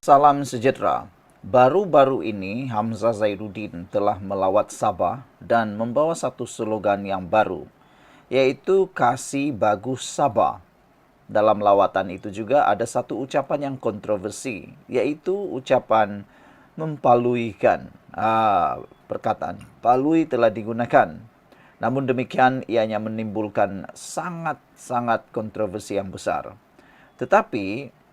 Salam sejahtera. Baru-baru ini Hamzah Zainuddin telah melawat Sabah dan membawa satu slogan yang baru, yaitu Kasih Bagus Sabah. Dalam lawatan itu juga ada satu ucapan yang kontroversi, yaitu ucapan mempaluikan. Perkataan palui telah digunakan. Namun demikian ianya menimbulkan sangat-sangat kontroversi yang besar. Tetapi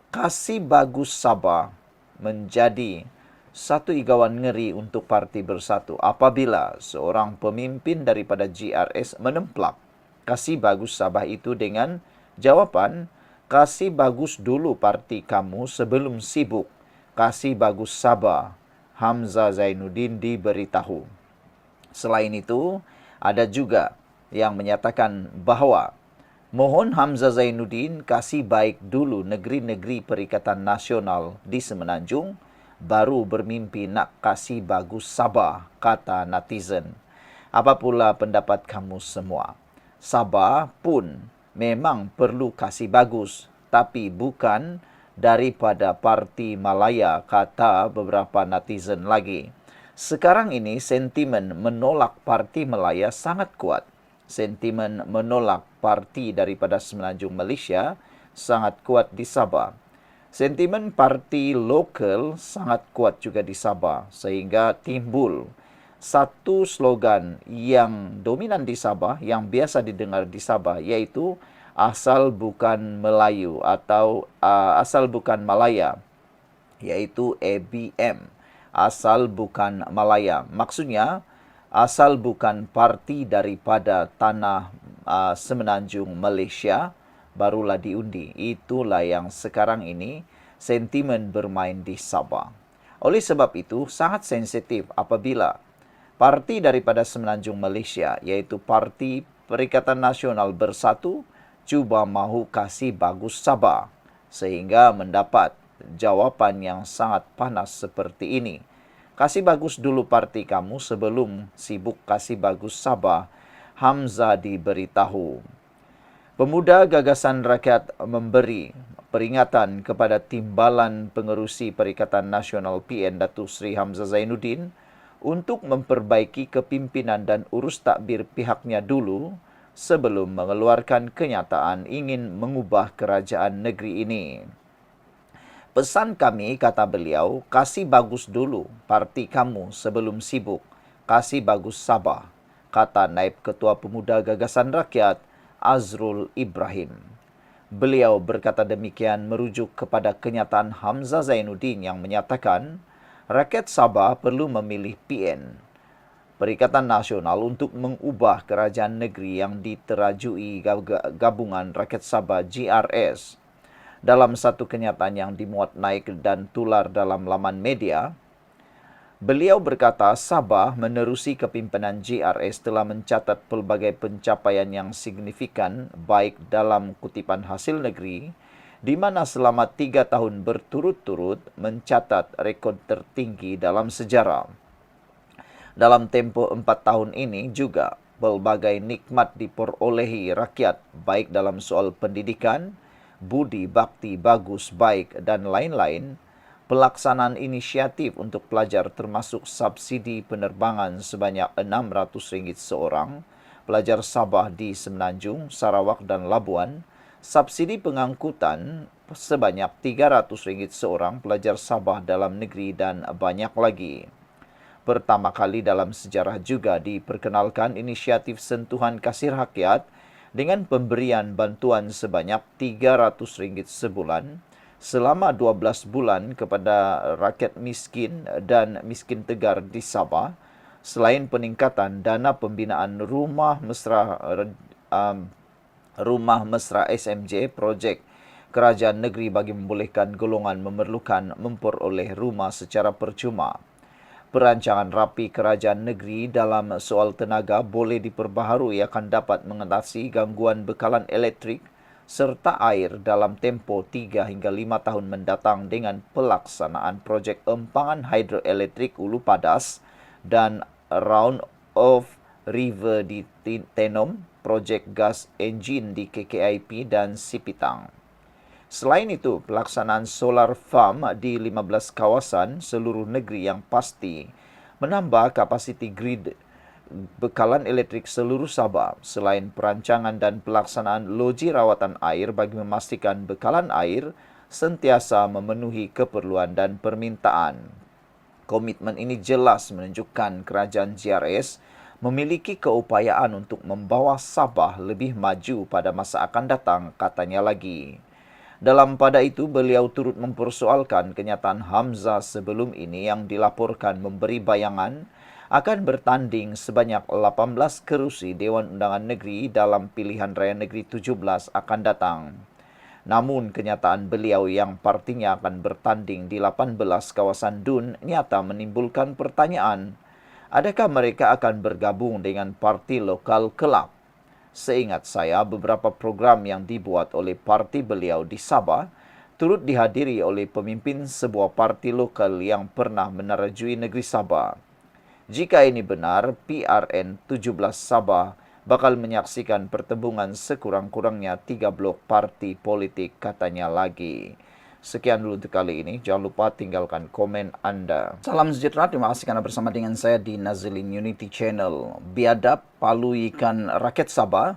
Kasih Bagus Sabah menjadi satu igawan ngeri untuk Parti Bersatu apabila seorang pemimpin daripada GRS menemplak Kasih Bagus Sabah itu dengan jawapan, kasih bagus dulu parti kamu sebelum sibuk. Kasih Bagus Sabah, Hamzah Zainuddin diberitahu. Selain itu, ada juga yang menyatakan bahwa mohon Hamzah Zainuddin kasih baik dulu negeri-negeri Perikatan Nasional di Semenanjung, baru bermimpi nak kasih bagus Sabah, kata netizen. Apa pula pendapat kamu semua? Sabah pun memang perlu kasih bagus, tapi bukan daripada Parti Malaya, kata beberapa netizen lagi. Sekarang ini sentimen menolak Parti Malaya sangat kuat. Sentimen menolak parti daripada Semenanjung Malaysia sangat kuat di Sabah. Sentimen parti lokal sangat kuat juga di Sabah, sehingga timbul satu slogan yang dominan di Sabah, yang biasa didengar di Sabah, yaitu asal bukan Melayu atau asal bukan Malaya, yaitu ABM, asal bukan Malaya. Maksudnya, asal bukan parti daripada tanah Semenanjung Malaysia, barulah diundi. Itulah yang sekarang ini sentimen bermain di Sabah. Oleh sebab itu, sangat sensitif apabila parti daripada Semenanjung Malaysia, yaitu Parti Perikatan Nasional Bersatu, cuba mahu kasih bagus Sabah, sehingga mendapat jawapan yang sangat panas seperti ini. Kasih bagus dulu parti kamu sebelum sibuk kasih bagus Sabah, Hamzah diberitahu. Pemuda Gagasan Rakyat memberi peringatan kepada Timbalan Pengerusi Perikatan Nasional PN Datuk Seri Hamzah Zainuddin untuk memperbaiki kepimpinan dan urus takbir pihaknya dulu sebelum mengeluarkan kenyataan ingin mengubah kerajaan negeri ini. Pesan kami, kata beliau, kasih bagus dulu parti kamu sebelum sibuk. Kasih bagus Sabah, kata Naib Ketua Pemuda Gagasan Rakyat Azrul Ibrahim. Beliau berkata demikian merujuk kepada kenyataan Hamzah Zainuddin yang menyatakan rakyat Sabah perlu memilih PN, Perikatan Nasional, untuk mengubah kerajaan negeri yang diterajui Gabungan Rakyat Sabah GRS. Dalam satu kenyataan yang dimuat naik dan tular dalam laman media, beliau berkata Sabah menerusi kepimpinan GRS telah mencatat pelbagai pencapaian yang signifikan baik dalam kutipan hasil negeri, di mana selama 3 tahun berturut-turut mencatat rekod tertinggi dalam sejarah. Dalam tempoh 4 tahun ini juga pelbagai nikmat diperolehi rakyat baik dalam soal pendidikan, budi, bakti, bagus, baik dan lain-lain. Pelaksanaan inisiatif untuk pelajar termasuk subsidi penerbangan sebanyak RM600 seorang pelajar Sabah di Semenanjung, Sarawak dan Labuan, subsidi pengangkutan sebanyak RM300 seorang pelajar Sabah dalam negeri dan banyak lagi. Pertama kali dalam sejarah juga diperkenalkan inisiatif sentuhan kasih rakyat dengan pemberian bantuan sebanyak RM300 sebulan selama 12 bulan kepada rakyat miskin dan miskin tegar di Sabah, selain peningkatan dana pembinaan Rumah Mesra SMJ, projek kerajaan negeri bagi membolehkan golongan memerlukan memperoleh rumah secara percuma. Perancangan rapi kerajaan negeri dalam soal tenaga boleh diperbaharui akan dapat mengatasi gangguan bekalan elektrik serta air dalam tempoh 3 hingga 5 tahun mendatang dengan pelaksanaan projek empangan hidroelektrik Ulu Padas dan Round of River di Tenom, projek gas enjin di KKIP dan Sipitang. Selain itu, pelaksanaan solar farm di 15 kawasan seluruh negeri yang pasti menambah kapasiti grid bekalan elektrik seluruh Sabah selain perancangan dan pelaksanaan loji rawatan air bagi memastikan bekalan air sentiasa memenuhi keperluan dan permintaan. Komitmen ini jelas menunjukkan kerajaan GRS memiliki keupayaan untuk membawa Sabah lebih maju pada masa akan datang, katanya lagi. Dalam pada itu, beliau turut mempersoalkan kenyataan Hamzah sebelum ini yang dilaporkan memberi bayangan akan bertanding sebanyak 18 kerusi Dewan Undangan Negeri dalam pilihan raya negeri 17 akan datang. Namun kenyataan beliau yang partinya akan bertanding di 18 kawasan DUN nyata menimbulkan pertanyaan, adakah mereka akan bergabung dengan parti lokal kelak? Seingat saya, beberapa program yang dibuat oleh parti beliau di Sabah turut dihadiri oleh pemimpin sebuah parti lokal yang pernah menerajui negeri Sabah. Jika ini benar, PRN 17 Sabah bakal menyaksikan pertembungan sekurang-kurangnya 3 blok parti politik, katanya lagi. Sekian dulu untuk kali ini. Jangan lupa tinggalkan komen Anda. Salam sejahtera. Terima kasih karena bersama dengan saya di Nazilin Unity Channel. Biadab palu ikan rakyat Sabah.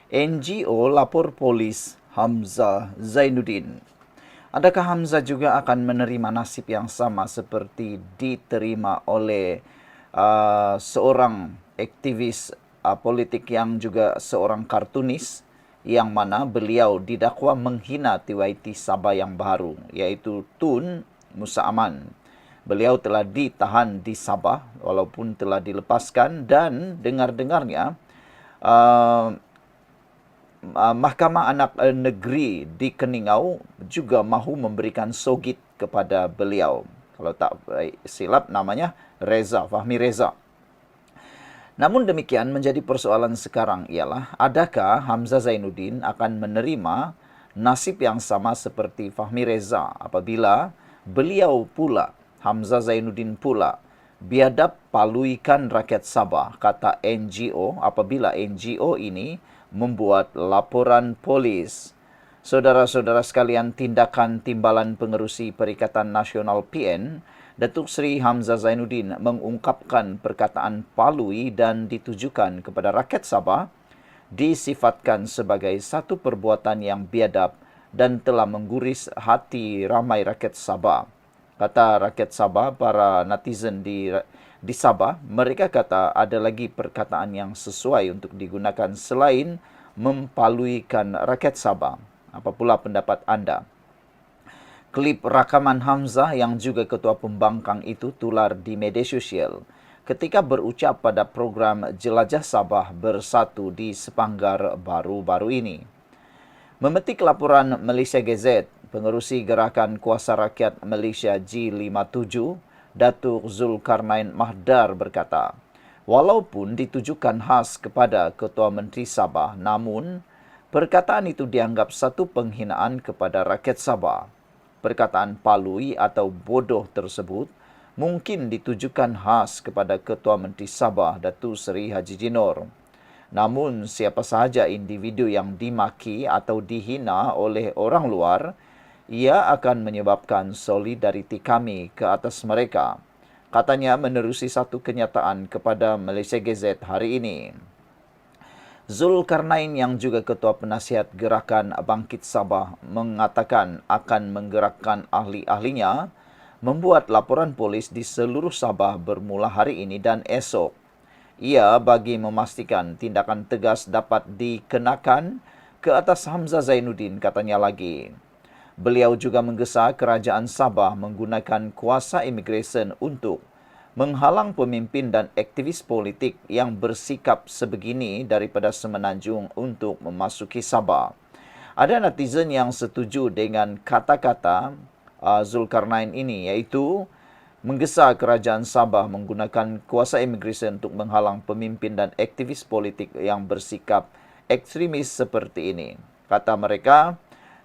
NGO lapor polis Hamzah Zainuddin. Adakah Hamzah juga akan menerima nasib yang sama seperti diterima oleh seorang aktivis politik yang juga seorang kartunis, yang mana beliau didakwa menghina TYT Sabah yang baru, yaitu Tun Musa Aman. Beliau telah ditahan di Sabah walaupun telah dilepaskan, dan dengar-dengarnya Mahkamah Anak Negeri di Keningau juga mahu memberikan sogit kepada beliau. Kalau tak silap namanya Fahmi Reza. Namun demikian, menjadi persoalan sekarang ialah, adakah Hamzah Zainuddin akan menerima nasib yang sama seperti Fahmi Reza apabila beliau pula, Hamzah Zainuddin pula, biadab paluikan rakyat Sabah, kata NGO, apabila NGO ini membuat laporan polis. Saudara-saudara sekalian, tindakan Timbalan Pengerusi Perikatan Nasional PN Datuk Seri Hamzah Zainuddin mengungkapkan perkataan palui dan ditujukan kepada rakyat Sabah disifatkan sebagai satu perbuatan yang biadab dan telah mengguris hati ramai rakyat Sabah. Kata rakyat Sabah, para netizen di Sabah, mereka kata ada lagi perkataan yang sesuai untuk digunakan selain mempaluikan rakyat Sabah. Apa pula pendapat anda? Klip rakaman Hamzah yang juga ketua pembangkang itu tular di media sosial ketika berucap pada program Jelajah Sabah Bersatu di Sepanggar baru-baru ini. Memetik laporan Malaysia Gazette, pengerusi Gerakan Kuasa Rakyat Malaysia G57, Datuk Zulkarnain Mahdar berkata, walaupun ditujukan khas kepada Ketua Menteri Sabah, namun perkataan itu dianggap satu penghinaan kepada rakyat Sabah. Perkataan palui atau bodoh tersebut mungkin ditujukan khas kepada Ketua Menteri Sabah, Datuk Seri Haji Jinor. Namun, siapa sahaja individu yang dimaki atau dihina oleh orang luar, ia akan menyebabkan solidariti kami ke atas mereka. Katanya menerusi satu kenyataan kepada Malaysia Gazette hari ini. Zulkarnain yang juga Ketua Penasihat Gerakan Bangkit Sabah mengatakan akan menggerakkan ahli-ahlinya membuat laporan polis di seluruh Sabah bermula hari ini dan esok. Ia bagi memastikan tindakan tegas dapat dikenakan ke atas Hamzah Zainuddin, katanya lagi. Beliau juga menggesa kerajaan Sabah menggunakan kuasa imigresen untuk menghalang pemimpin dan aktivis politik yang bersikap sebegini daripada semenanjung untuk memasuki Sabah. Ada netizen yang setuju dengan kata-kata Zulkarnain ini, iaitu menggesa kerajaan Sabah menggunakan kuasa imigresen untuk menghalang pemimpin dan aktivis politik yang bersikap ekstremis seperti ini. Kata mereka,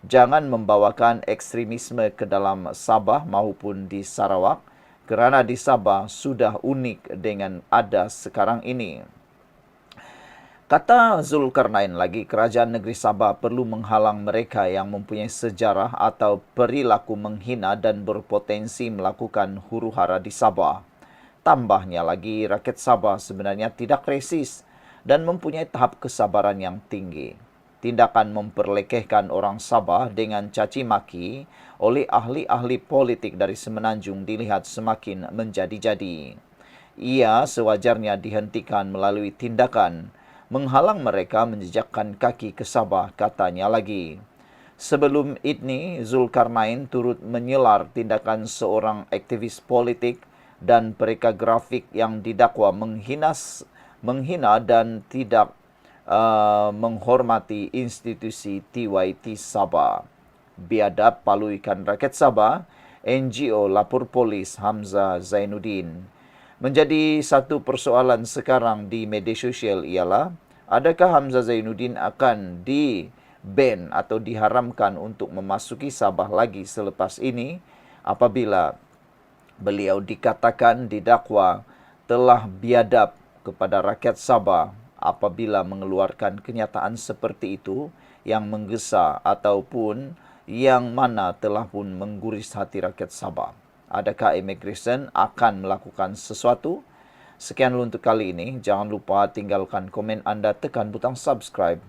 jangan membawakan ekstremisme ke dalam Sabah maupun di Sarawak, kerana di Sabah sudah unik dengan ada sekarang ini. Kata Zulkarnain lagi, kerajaan negeri Sabah perlu menghalang mereka yang mempunyai sejarah atau perilaku menghina dan berpotensi melakukan huru-hara di Sabah. Tambahnya lagi, rakyat Sabah sebenarnya tidak resis dan mempunyai tahap kesabaran yang tinggi. Tindakan memperlekehkan orang Sabah dengan caci maki oleh ahli-ahli politik dari Semenanjung dilihat semakin menjadi-jadi. Ia sewajarnya dihentikan melalui tindakan menghalang mereka menjejakkan kaki ke Sabah, katanya lagi. Sebelum ini, Zulkarnain turut menyelar tindakan seorang aktivis politik dan pereka grafik yang didakwa menghina dan tidak menghormati institusi TYT Sabah. Biadab paluikan rakyat Sabah, NGO lapor polis Hamzah Zainuddin. Menjadi satu persoalan sekarang di media sosial ialah, adakah Hamzah Zainuddin akan di-ban atau diharamkan untuk memasuki Sabah lagi selepas ini apabila beliau dikatakan didakwa telah biadab kepada rakyat Sabah apabila mengeluarkan kenyataan seperti itu yang menggesa ataupun yang mana telah pun mengguris hati rakyat Sabah. Adakah immigration akan melakukan sesuatu? Sekian untuk kali ini. Jangan lupa tinggalkan komen anda, tekan butang subscribe